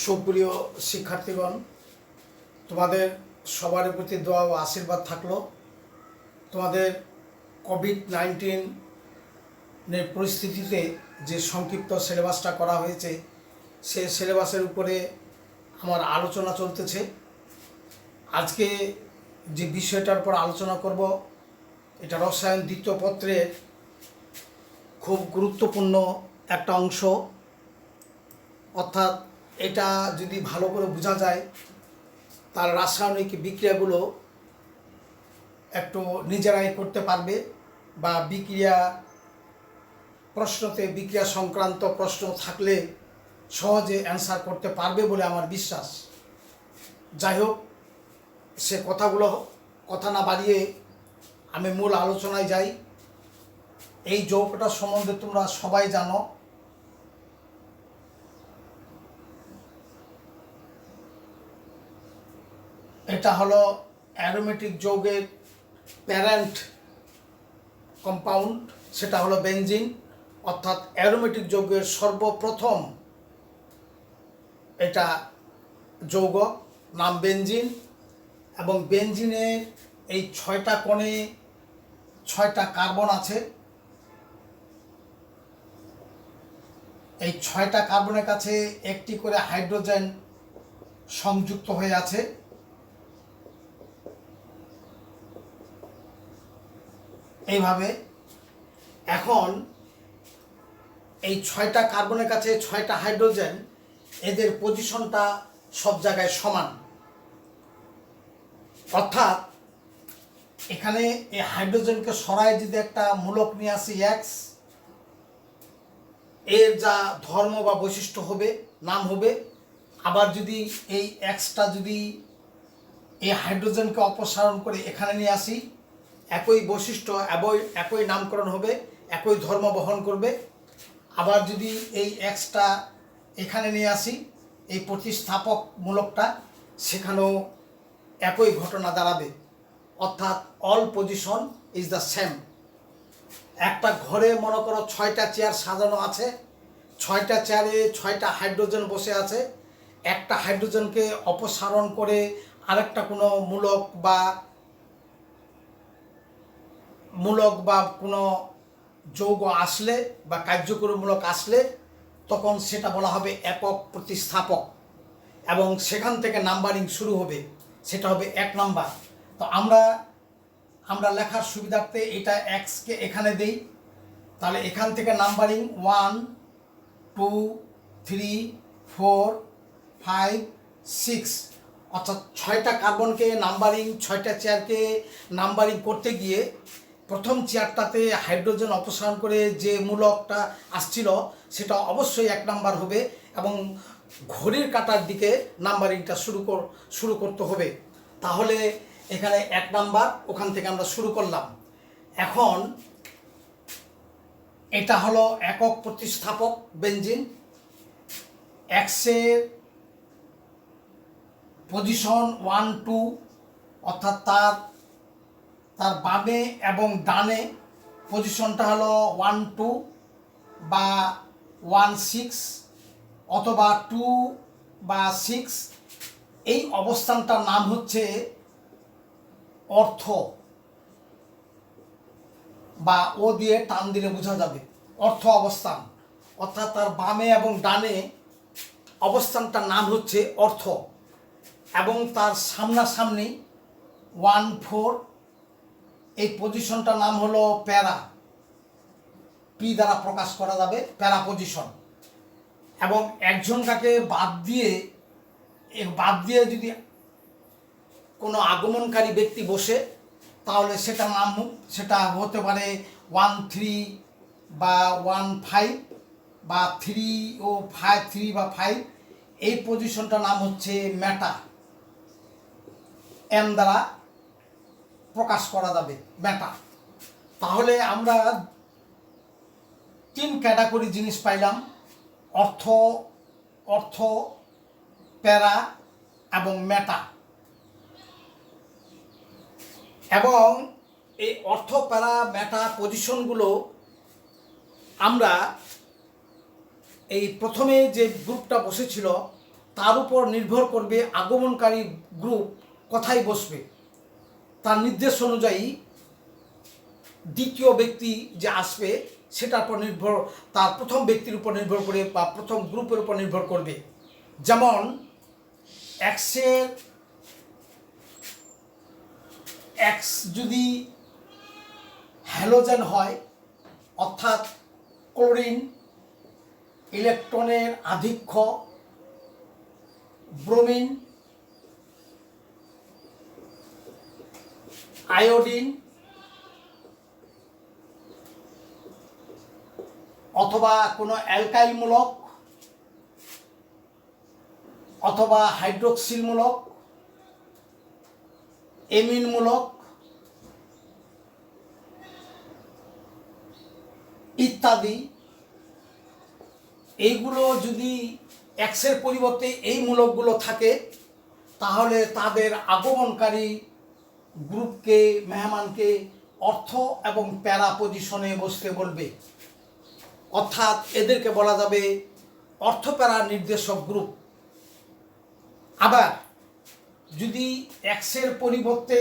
সুপ্রিয় শিক্ষার্থীগণ, তোমাদের সবার প্রতি দোয়া ও আশীর্বাদ থাকলো। তোমাদের কোভিড-19 পরিস্থিতিতে যে সংক্ষিপ্ত সিলেবাসটা করা হয়েছে, সে সিলেবাসের উপরে আমার আলোচনা চলতেছে। আজকে যে বিষয়টার উপর আলোচনা করব, এটা রসায়ন দ্বিতীয় পত্রের খুব গুরুত্বপূর্ণ একটা অংশ। অর্থাৎ এটা যদি ভালো করে বোঝা যায়, তার রাসায়নিক বিক্রিয়াগুলো একটু নিজেরাই করতে পারবে, বা বিক্রিয়া সংক্রান্ত প্রশ্ন থাকলে সহজে অ্যান্সার করতে পারবে বলে আমার বিশ্বাস। যাই হোক, সে কথা না বাড়িয়ে আমি মূল আলোচনায় যাই। এই যৌগটা সম্বন্ধে তোমরা সবাই জানো। এটা হলো অ্যারোমেটিক যৌগের প্যারেন্ট কম্পাউন্ড, সেটা হলো বেনজিন। অর্থাৎ অ্যারোমেটিক যৌগের সর্বপ্রথম এটা যৌগ, নাম বেনজিন। এবং বেনজিনের এই 6টা কোণে 6টা কার্বন আছে। এই 6টা কার্বনের কাছে একটি করে হাইড্রোজেন সংযুক্ত হয়ে আছে। এইভাবে এখন এই 6টা কার্বনের কাছে 6টা হাইড্রোজেন, এদের পজিশনটা সব জায়গায় সমান। অর্থাৎ এখানে এই হাইড্রোজেনকে সরায় যদি একটা মূলক নিয়ে আসি এক্স, এর যা ধর্ম বা বৈশিষ্ট্য হবে, নাম হবে। আবার যদি এই এক্সটা যদি এই হাইড্রোজেনকে অপসারণ করে এখানে নিয়ে আসি, একই বৈশিষ্ট্য, একই নামকরণ হবে, একই ধর্ম বহন করবে। আবার যদি এই এক্সটা এখানে নিয়ে আসি, এই প্রতিস্থাপক মূলকটা, সেখানেও একই ঘটনা দাঁড়াবে। অর্থাৎ all position is the same. একটা ঘরে মনে করো 6টা চেয়ার সাজানো আছে, 6টা চেয়ারে 6টা হাইড্রোজেন বসে আছে। একটা হাইড্রোজেনকে অপসারণ করে আরেকটা কোনো মূলক বা কোনো যৌগ আসলে বা কার্যকরী মূলক আসলে, তখন সেটা বলা হবে একক প্রতিস্থাপক, এবং সেখান থেকে নাম্বারিং শুরু হবে, সেটা হবে 1 নাম্বার। তো আমরা লেখার সুবিধার্থে এটা এক্সকে এখানে দেই। তাহলে এখান থেকে নাম্বারিং 1 2 3 4 5 6, অর্থাৎ 6টা কার্বনকে নাম্বারিং, 6টা চেয়ারকে নাম্বারিং করতে গিয়ে প্রথম চেয়ারটাতে হাইড্রোজেন অপসারণ করে যে মূলকটা আসছিল, সেটা অবশ্যই 1 নাম্বার হবে, এবং ঘড়ির কাঁটার দিকে নাম্বারিংটা শুরু করতে হবে। তাহলে এখানে 1 নাম্বার, ওখান থেকে আমরা শুরু করলাম। এখন এটা হলো একক প্রতিস্থাপক বেনজিন। এক্সের পজিশন 1 2, অর্থাৎ তার বামে এবং ডানে পজিশনটা হলো 1 2 বা 1 6 অথবা 2 বা 6। এই অবস্থানটার নাম হচ্ছে অর্থ, বা ও দিয়ে টান দিলে বোঝা যাবে অর্থ অবস্থান। অর্থাৎ তার বামে এবং ডানে অবস্থানটার নাম হচ্ছে অর্থ, এবং তার সামনাসামনি 1 4, এই পজিশনটার নাম হলো প্যারা, পি দ্বারা প্রকাশ করা যাবে, প্যারা পজিশন। এবং একজনটাকে বাদ দিয়ে যদি কোনো আগমনকারী ব্যক্তি বসে, তাহলে সেটা হতে পারে 1 3 বা 1 5 বা 3 ও 5 3 বা 5। এই পজিশনটার নাম হচ্ছে ম্যাটা, এম দ্বারা প্রকাশ করা যাবে, ম্যাটা। তাহলে আমরা 3 ক্যাটাগরি জিনিস পাইলাম: অর্থ, প্যারা এবং ম্যাটা। এবং এই অর্থ, প্যারা, ম্যাটা পজিশনগুলো আমরা এই প্রথমে যে গ্রুপটা বসেছিল তার উপর নির্ভর করবে আগমনকারী গ্রুপ কোথায় বসবে। তার নির্দেশ অনুযায়ী দ্বিতীয় ব্যক্তি যে আসবে সেটার উপর নির্ভর, তার প্রথম ব্যক্তির উপর নির্ভর করে বা প্রথম গ্রুপের উপর নির্ভর করবে। যেমন এক্সের এক্স যদি হ্যালোজেন হয়, অর্থাৎ ক্লোরিন, ইলেকট্রনের আধিক্য, ব্রোমিন, আয়োডিন অথবা কোনো অ্যালকাইল মূলক অথবা হাইড্রোক্সিল মূলক, এমিন মূলক ইত্যাদি, এইগুলো যদি এক্সের পরিবর্তে এই মূলকগুলো থাকে তাহলে তাদের আগমনকারী গ্রুপকে, মেহমানকে অর্থ এবং প্যারা পজিশনে বসতে বলবে, অর্থাৎ এদেরকে বলা যাবে অর্থ প্যারা নির্দেশক গ্রুপ। আবার যদি এক্সের পরিবর্তে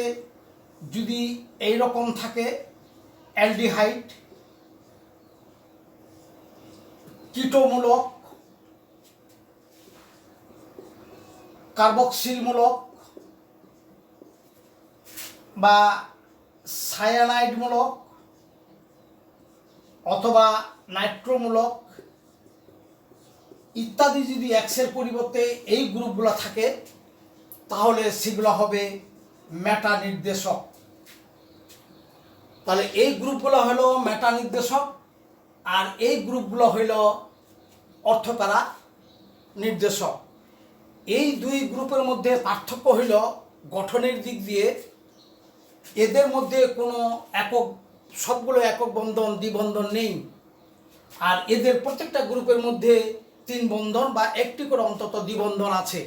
যদি এই রকম থাকে অ্যালডিহাইড, কিটোমূলক, কার্বক্সিলমূলক বা সায়ানাইডমূলক অথবা নাইট্রোমূলক ইত্যাদি যদি এক্সের পরিবর্তে এই গ্রুপগুলো থাকে তাহলে সেগুলো হবে মেটা নির্দেশক। তাহলে এই গ্রুপগুলো হলো মেটা নির্দেশক আর এই গ্রুপগুলো হইল অর্থপ্যারা নির্দেশক। এই দুই গ্রুপের মধ্যে পার্থক্য হইল গঠনের দিক দিয়ে এদের মধ্যে কোনো একক, সবগুলো একক বন্ধন দ্বিবন্ধন নেই, আর এদের প্রত্যেকটা গ্রুপের মধ্যে 3 বন্ধন বা একটি করে অন্তত দ্বিবন্ধন আছে,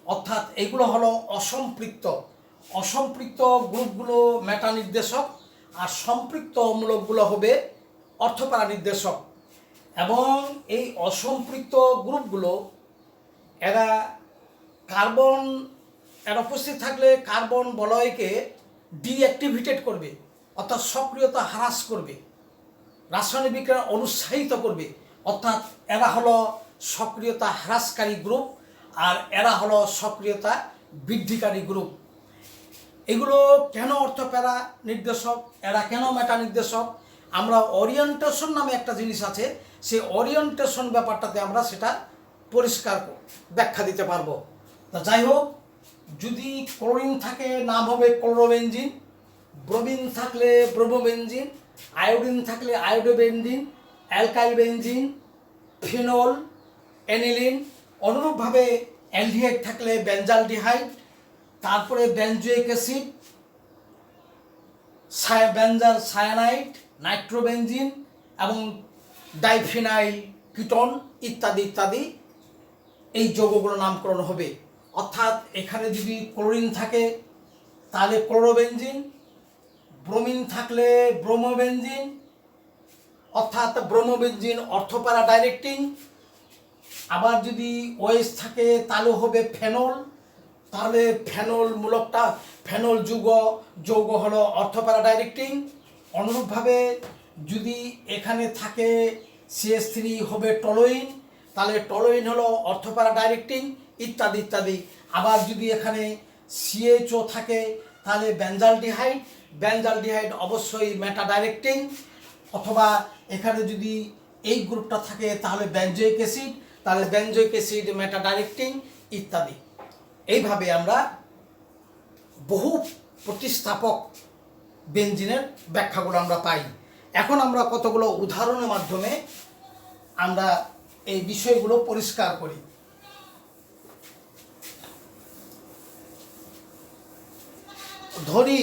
অর্থাৎ এগুলো হলো অসম্পৃক্ত। অসম্পৃক্ত গ্রুপগুলো মেটা নির্দেশক আর সম্পৃক্ত মূলকগুলো হবে অর্থপ্যারা নির্দেশক। এবং এই অসম্পৃক্ত গ্রুপগুলো এরা কার্বন এর উপস্থিত থাকলে কার্বন বলয়কে ডিঅ্যাক্টিভেটেড করবে, অর্থাৎ সক্রিয়তা হ্রাস করবে, রাসায়নিক বিক্রিয়া অনুৎসাহিত করবে, অর্থাৎ এরা হলো সক্রিয়তা হ্রাসকারী গ্রুপ আর এরা হলো সক্রিয়তা বৃদ্ধিকারী গ্রুপ। এগুলো কেন অর্থপ্যারা নির্দেশক, এরা কেন মেটা নির্দেশক, আমরা ওরিয়েন্টেশন নামে একটা জিনিস আছে, সেই ওরিয়েন্টেশন ব্যাপারটাতে আমরা সেটা পরিষ্কার ব্যাখ্যা দিতে পারবো। তা যাই হোক, যদি ক্লোরিন থাকে নাম হবে ক্লোরোবেনজিন, ব্রোমিন থাকলে ব্রোমোবেনজিন, আয়োডিন থাকলে আয়োডোবেনজিন, অ্যালকাইল বেনজিন, ফিনল, অ্যানিলিন, অনুরূপভাবে অ্যালডিহাইড থাকলে বেঞ্জালডিহাইড, তারপরে বেনজোইক অ্যাসিড, বেঞ্জাল সায়ানাইড, নাইট্রোবেনজিন এবং ডাইফিনাইল কিটোন ইত্যাদি ইত্যাদি এই যৌগগুলোর নামকরণ হবে। অর্থাৎ এখানে যদি ক্লোরিন থাকে তাহলে ক্লোরোবেনজিন, ব্রোমিন থাকলে ব্রোমোবেনজিন, অর্থাৎ ব্রোমোবেনজিন অর্থপ্যারা ডাইরেক্টিং। আবার যদি ওএস থাকে তাহলে হবে ফেনল, তাহলে ফেনল মূলকটা, ফেনল যৌগ হলো অর্থপ্যারা ডাইরেক্টিং। অনুরূপভাবে যদি এখানে থাকে CH3 হবে টলোইন, তাহলে টলোইন হলো অর্থপ্যারা ডাইরেক্টিং ইত্যাদি ইত্যাদি। আবার যদি এখানে CHO থাকে তাহলে বেঞ্জালডিহাইড, বেঞ্জালডিহাইড অবশ্যই মেটা ডাইরেক্টিং। অথবা এখানে যদি এই গ্রুপটা থাকে তাহলে বেনজোইক অ্যাসিড, তাহলে বেনজোইক অ্যাসিড মেটা ডাইরেক্টিং ইত্যাদি। এইভাবে আমরা বহু প্রতিস্থাপক বেনজিনের ব্যাখ্যাগুলো আমরা পাই। এখন আমরা কতগুলো উদাহরণের মাধ্যমে আমরা এই বিষয়গুলো পরিষ্কার করি। ধরি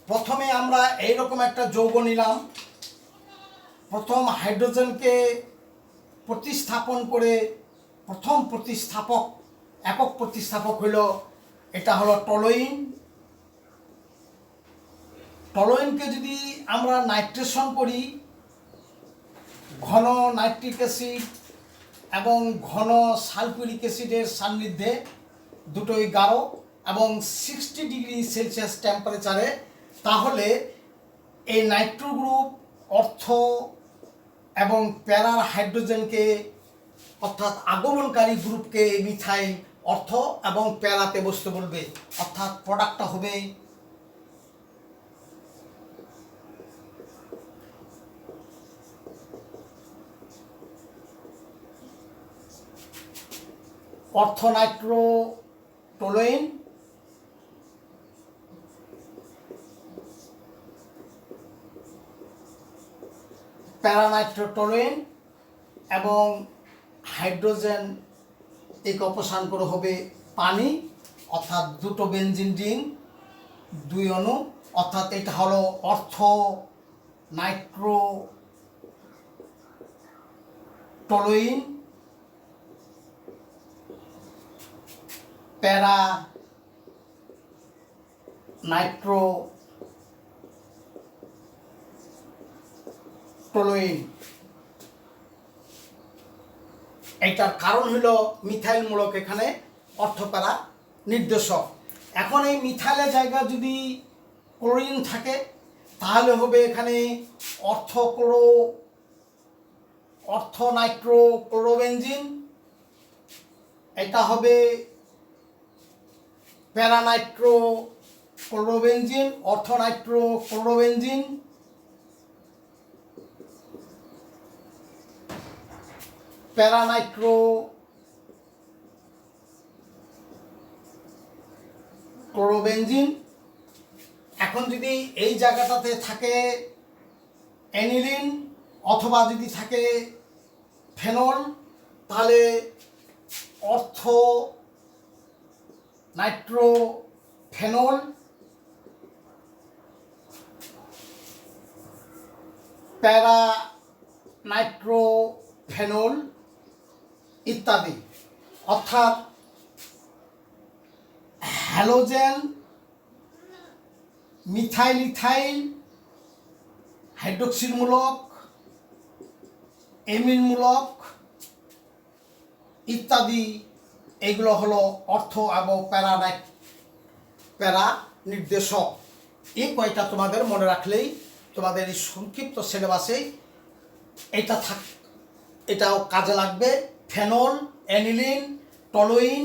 প্রথমে আমরা এইরকম একটা যৌগ নিলাম, প্রথম হাইড্রোজেনকে প্রতিস্থাপন করে প্রথম প্রতিস্থাপক, একক প্রতিস্থাপক হইল, এটা হলো টলোইন। টলোইনকে যদি আমরা নাইট্রেশন করি, ঘন নাইট্রিক অ্যাসিড এবং ঘন সালফিউরিক অ্যাসিডের সান্নিধ্যে দুটোই গাঢ় এবং 60°C টেম্পারেচারে, তাহলে এই নাইট্রো গ্রুপ অর্থ এবং প্যারার হাইড্রোজেনকে অর্থাৎ আগমনকারী গ্রুপকে মিথাইল অর্থ এবং প্যারাতে বসতে বলবে, অর্থাৎ প্রোডাক্টটা হবে অর্থনাইট্রোটোলুইন প্যারানাইট্রোটোলুইন এবং হাইড্রোজেন এক অপসারণ করে হবে পানি, অর্থাৎ দুটো বেনজিন রিং 2 অণু, অর্থাৎ এটা হলো অর্থ নাইট্রোটোলুইন প্যারা নাইট্রোটোলুইন। এইটার কারণ হলো মিথাইল মূলক এখানে অর্থপ্যারা নির্দেশক। এখন এই মিথাইলের জায়গায় যদি ক্লোরিন থাকে তাহলে হবে এখানে অর্থনাইট্রোক্লোরোবেনজিন, এটা হবে প্যারানাইট্রোক্লোরোবেনজিন, অর্থনাইট্রোক্লোরোবেনজিন, প্যারানাইট্রোক্লোরোবেনজিন। এখন যদি এই জায়গাটাতে থাকে অ্যানিলিন অথবা যদি থাকে ফেনল, তাহলে অর্থ নাইট্রোফেনল, প্যারা নাইট্রোফেনল ইত্যাদি। অর্থাৎ হ্যালোজেন, মিথাইল ইথাইল, হাইড্রোক্সিল মূলক, এমিন মূলক ইত্যাদি, এগুলো হলো অর্থ এবং প্যারা নির্দেশক। এই কয়টা তোমাদের মনে রাখলেই তোমাদের এই সংক্ষিপ্ত সিলেবাসে এটাও কাজে লাগবে। ফেনল, অ্যানিলিন, টলুইন,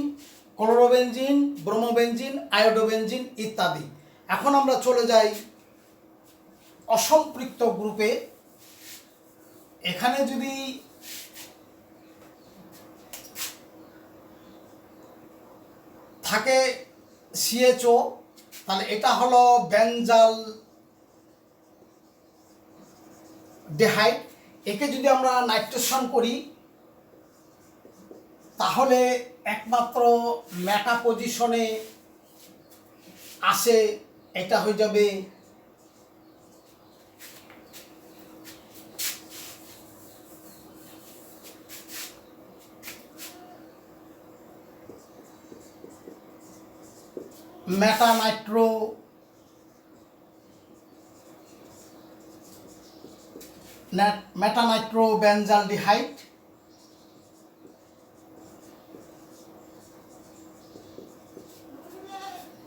ক্লোরোবেনজিন, ব্রোমোবেনজিন, আয়োডোবেনজিন ইত্যাদি। এখন আমরা চলে যাই অসম্পৃক্ত গ্রুপে। এখানে যদি থাকে CHO, তাহলে এটা হলো বেনজাল ডেহাইড। একে যদি আমরা নাইট্রেশন করি তাহলে একমাত্র মেটা পজিশনে আসে, এটা হয়ে যাবে মেটানাইট্রোবেনজালডিহাইড।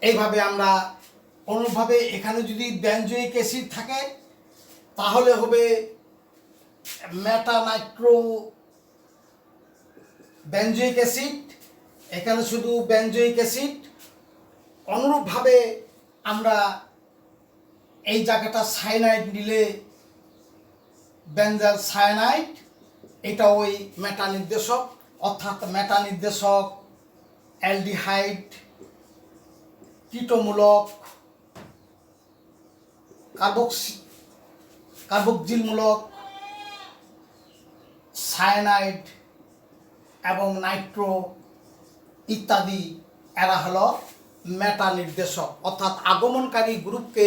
এইভাবে আমরা অনুভাবে এখানে যদি বেনজোইক অ্যাসিড থাকে তাহলে হবে বেনজোইক অ্যাসিড, এখানে শুধু বেনজোইক অ্যাসিড। অনুরূপভাবে আমরা এই জায়গাটা সায়ানাইড নিলে বেনজাল সায়ানাইড, এটা ওই মেটা নির্দেশক, অর্থাৎ মেটা নির্দেশক অ্যালডিহাইড, কিটোমূলক, কার্বক্সিলমূলক, সায়ানাইড এবং নাইট্রো ইত্যাদি, এরা হলো মেটা নির্দেশক। অর্থাৎ আগমনকারী গ্রুপকে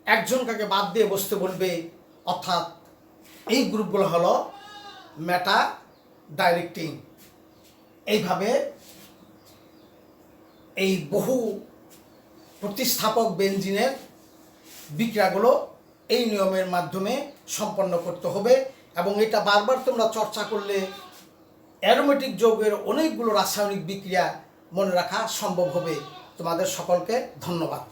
একজনকে বাদ দিয়ে বসতে বলবে, অর্থাৎ এই গ্রুপগুলো হলো মেটা ডাইরেক্টিং। এইভাবে এই বহু প্রতিস্থাপক বেনজিনের বিক্রিয়াগুলো এই নিয়মের মাধ্যমে সম্পন্ন করতে হবে এবং এটা বারবার তোমরা চর্চা করলে অ্যারোমেটিক যৌগের অনেকগুলো রাসায়নিক বিক্রিয়া মনে রাখা সম্ভব হবে। তোমাদের সকলকে ধন্যবাদ।